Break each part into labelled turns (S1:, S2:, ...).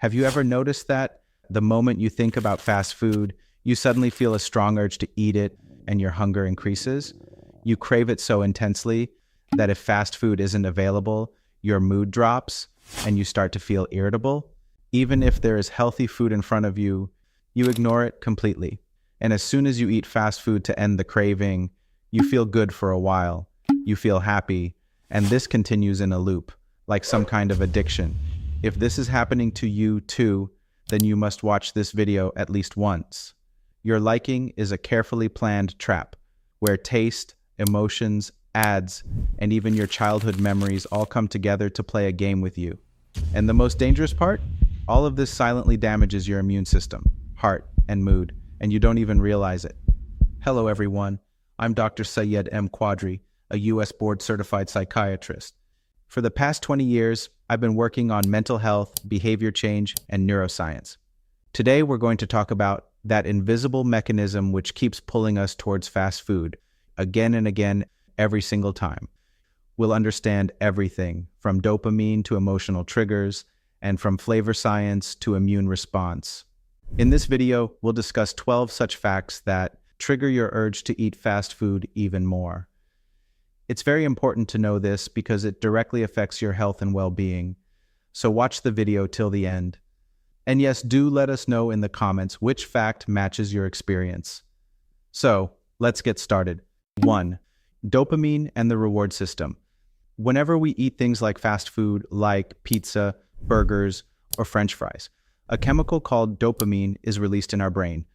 S1: Have you ever noticed that the moment you think about fast food, you suddenly feel a strong urge to eat it and your hunger increases? You crave it so intensely that if fast food isn't available, your mood drops and you start to feel irritable. Even if there is healthy food in front of you, you ignore it completely. And as soon as you eat fast food to end the craving, you feel good for a while. You feel happy, and this continues in a loop, like some kind of addiction. If this is happening to you too, then you must watch this video at least once. Your liking is a carefully planned trap, where taste, emotions, ads, and even your childhood memories all come together to play a game with you. And the most dangerous part? All of this silently damages your immune system, heart, and mood, and you don't even realize it. Hello everyone, I'm Dr. Syed M. Quadri, a US board-certified psychiatrist. For the past 20 years, I've been working on mental health, behavior change, and neuroscience. Today we're going to talk about that invisible mechanism which keeps pulling us towards fast food, again and again, every single time. We'll understand everything, from dopamine to emotional triggers, and from flavor science to immune response. In this video, we'll discuss 12 such facts that trigger your urge to eat fast food even more. It's very important to know this because it directly affects your health and well-being. So watch the video till the end. And yes, do let us know in the comments which fact matches your experience. So, let's get started. 1. Dopamine and the reward system. Whenever we eat things like fast food, like pizza, burgers, or French fries, a chemical called dopamine is released in our brain.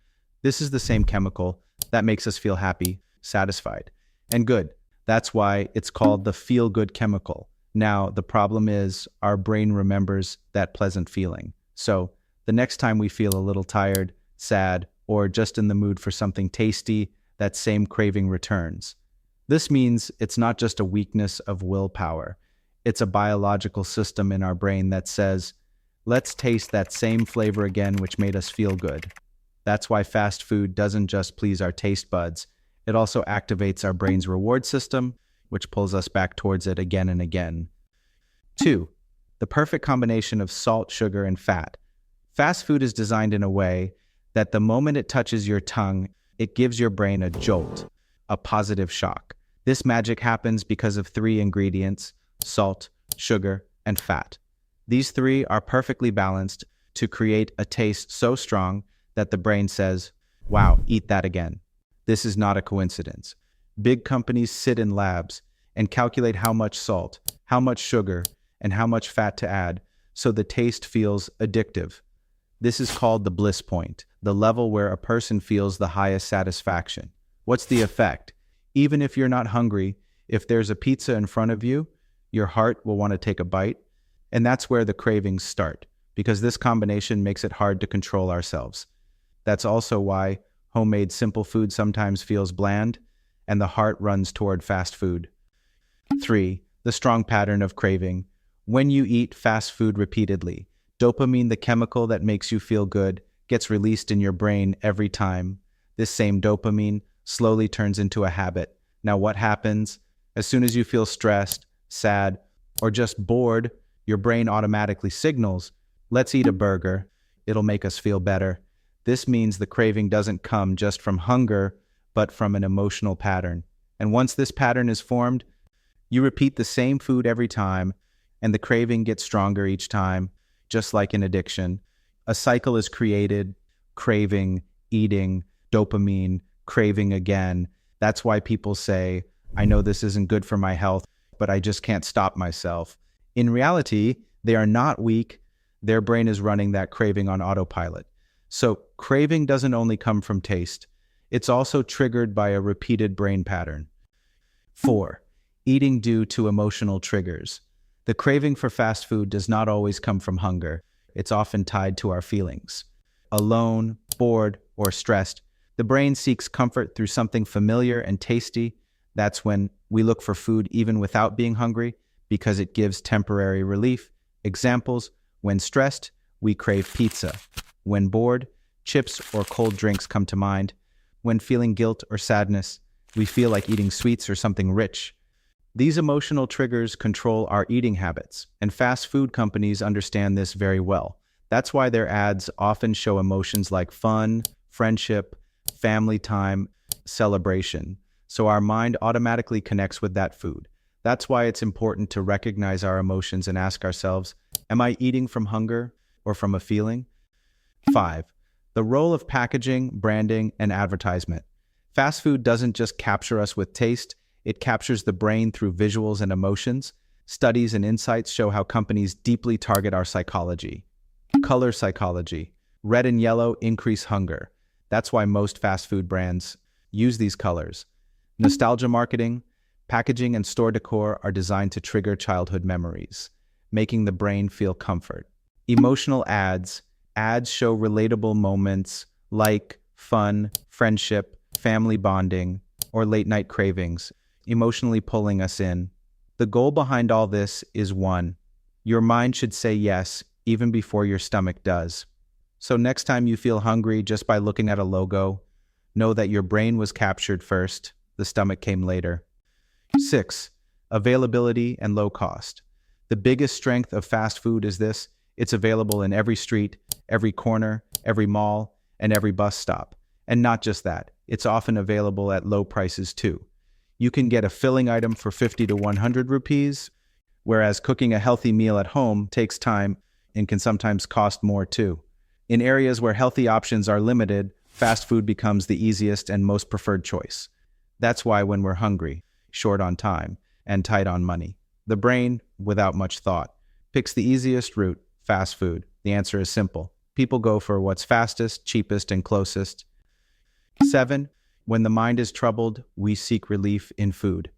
S1: This is the same chemical that makes us feel happy, satisfied, and good. That's why it's called the feel-good chemical. Now, the problem is our brain remembers that pleasant feeling. So, the next time we feel a little tired, sad, or just in the mood for something tasty, that same craving returns. This means it's not just a weakness of willpower. It's a biological system in our brain that says, let's taste that same flavor again which made us feel good. That's why fast food doesn't just please our taste buds. It also activates our brain's reward system, which pulls us back towards it again and again. 2. The perfect combination of salt, sugar, and fat. Fast food is designed in a way that the moment it touches your tongue, it gives your brain a jolt, a positive shock. This magic happens because of 3 ingredients: salt, sugar, and fat. These 3 are perfectly balanced to create a taste so strong that the brain says, wow, eat that again. This is not a coincidence. Big companies sit in labs and calculate how much salt, how much sugar, and how much fat to add so the taste feels addictive. This is called the bliss point, the level where a person feels the highest satisfaction. What's the effect? Even if you're not hungry, if there's a pizza in front of you, your heart will want to take a bite. And that's where the cravings start, because this combination makes it hard to control ourselves. That's also why homemade simple food sometimes feels bland, and the heart runs toward fast food. 3. The strong pattern of craving. When you eat fast food repeatedly, dopamine, the chemical that makes you feel good, gets released in your brain every time. This same dopamine slowly turns into a habit. Now what happens? As soon as you feel stressed, sad, or just bored, your brain automatically signals, let's eat a burger. It'll make us feel better. This means the craving doesn't come just from hunger, but from an emotional pattern. And once this pattern is formed, you repeat the same food every time, and the craving gets stronger each time, just like an addiction. A cycle is created: craving, eating, dopamine, craving again. That's why people say, I know this isn't good for my health, but I just can't stop myself. In reality, they are not weak. Their brain is running that craving on autopilot. So craving doesn't only come from taste. It's also triggered by a repeated brain pattern. 4. Eating due to emotional triggers. The craving for fast food does not always come from hunger. It's often tied to our feelings. Alone, bored, or stressed, the brain seeks comfort through something familiar and tasty. That's when we look for food even without being hungry, because it gives temporary relief. Examples: when stressed, we crave pizza. When bored, chips or cold drinks come to mind. When feeling guilt or sadness, we feel like eating sweets or something rich. These emotional triggers control our eating habits, and fast food companies understand this very well. That's why their ads often show emotions like fun, friendship, family time, celebration. So our mind automatically connects with that food. That's why it's important to recognize our emotions and ask ourselves, am I eating from hunger or from a feeling? 5. The role of packaging, branding, and advertisement. Fast food doesn't just capture us with taste, it captures the brain through visuals and emotions. Studies and insights show how companies deeply target our psychology. Color psychology. Red and yellow increase hunger. That's why most fast food brands use these colors. Nostalgia marketing. Packaging and store decor are designed to trigger childhood memories, making the brain feel comfort. Emotional ads. Ads show relatable moments like fun, friendship, family bonding, or late-night cravings, emotionally pulling us in. The goal behind all this is one. Your mind should say yes even before your stomach does. So next time you feel hungry just by looking at a logo, know that your brain was captured first, the stomach came later. 6. Availability and low cost. The biggest strength of fast food is this: it's available in every street, every corner, every mall, and every bus stop. And not just that, it's often available at low prices too. You can get a filling item for 50 to 100 rupees, whereas cooking a healthy meal at home takes time and can sometimes cost more too. In areas where healthy options are limited, fast food becomes the easiest and most preferred choice. That's why when we're hungry, short on time, and tight on money, the brain, without much thought, picks the easiest route: fast food. The answer is simple. People go for what's fastest, cheapest, and closest. 7. When the mind is troubled, we seek relief in food.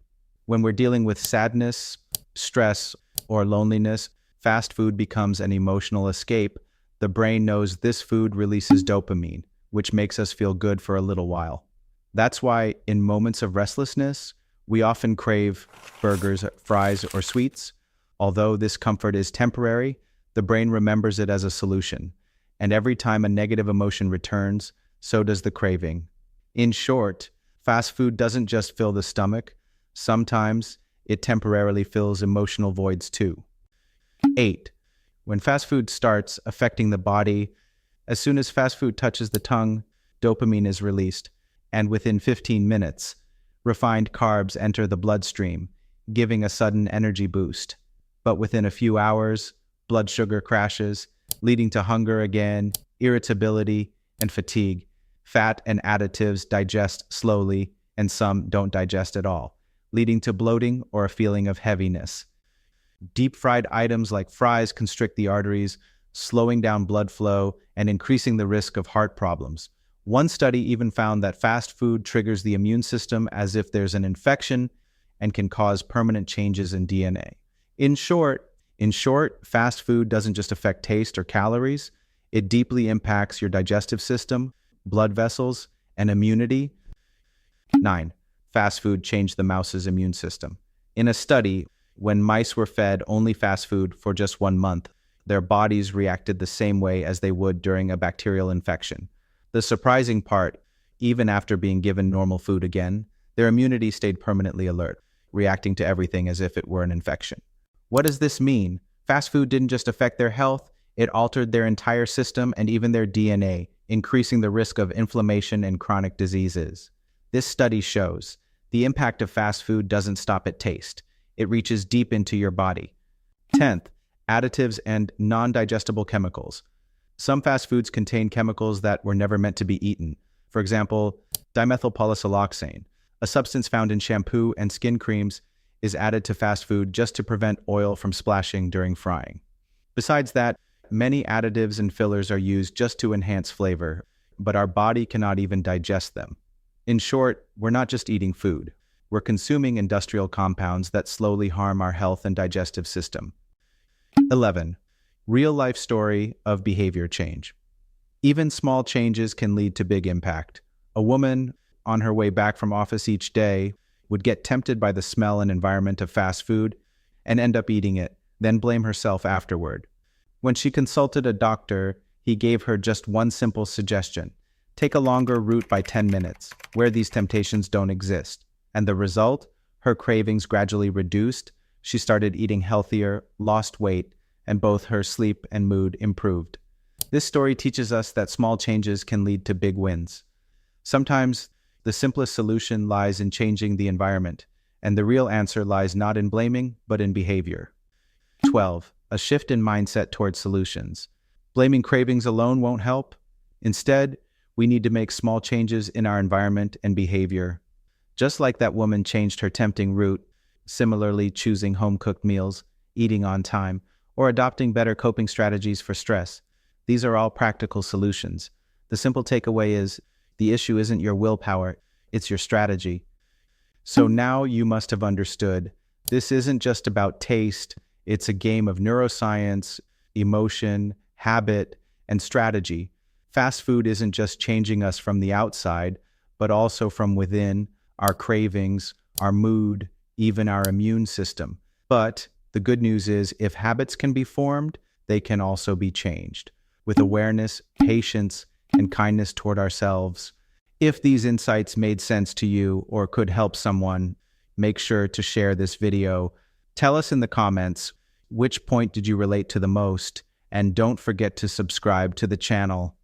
S1: When we're dealing with sadness, stress, or loneliness, fast food becomes an emotional escape. The brain knows this food releases dopamine, which makes us feel good for a little while. That's why in moments of restlessness, we often crave burgers, fries, or sweets. Although this comfort is temporary, the brain remembers it as a solution. And every time a negative emotion returns, so does the craving. In short, fast food doesn't just fill the stomach. Sometimes it temporarily fills emotional voids too. 8. When fast food starts affecting the body, as soon as fast food touches the tongue, dopamine is released, and within 15 minutes, refined carbs enter the bloodstream, giving a sudden energy boost. But within a few hours, blood sugar crashes, leading to hunger again, irritability, and fatigue. Fat and additives digest slowly, and some don't digest at all, leading to bloating or a feeling of heaviness. Deep-fried items like fries constrict the arteries, slowing down blood flow and increasing the risk of heart problems. One study even found that fast food triggers the immune system as if there's an infection and can cause permanent changes in DNA. In short, fast food doesn't just affect taste or calories, it deeply impacts your digestive system, blood vessels, and immunity. 9. Fast food changed the mouse's immune system. In a study, when mice were fed only fast food for just 1 month, their bodies reacted the same way as they would during a bacterial infection. The surprising part, even after being given normal food again, their immunity stayed permanently alert, reacting to everything as if it were an infection. What does this mean? Fast food didn't just affect their health, it altered their entire system and even their DNA, increasing the risk of inflammation and chronic diseases. This study shows the impact of fast food doesn't stop at taste. It reaches deep into your body. 10th, additives and non-digestible chemicals. Some fast foods contain chemicals that were never meant to be eaten. For example, dimethylpolysiloxane, a substance found in shampoo and skin creams, is added to fast food just to prevent oil from splashing during frying. Besides that, many additives and fillers are used just to enhance flavor, but our body cannot even digest them. In short, we're not just eating food. We're consuming industrial compounds that slowly harm our health and digestive system. 11. Real-life story of behavior change. Even small changes can lead to big impact. A woman, on her way back from office each day, would get tempted by the smell and environment of fast food and end up eating it, then blame herself afterward. When she consulted a doctor, he gave her just one simple suggestion: take a longer route by 10 minutes, where these temptations don't exist. And the result? Her cravings gradually reduced, she started eating healthier, lost weight, and both her sleep and mood improved. This story teaches us that small changes can lead to big wins. Sometimes the simplest solution lies in changing the environment, and the real answer lies not in blaming, but in behavior. 12. A shift in mindset towards solutions. Blaming cravings alone won't help. Instead, we need to make small changes in our environment and behavior. Just like that woman changed her tempting route, similarly choosing home-cooked meals, eating on time, or adopting better coping strategies for stress. These are all practical solutions. The simple takeaway is, the issue isn't your willpower, it's your strategy. So now you must have understood, this isn't just about taste, it's a game of neuroscience, emotion, habit, and strategy. Fast food isn't just changing us from the outside, but also from within, our cravings, our mood, even our immune system. But the good news is, if habits can be formed, they can also be changed. With awareness, patience, and kindness toward ourselves. If these insights made sense to you or could help someone, make sure to share this video. Tell us in the comments, which point did you relate to the most? And don't forget to subscribe to the channel.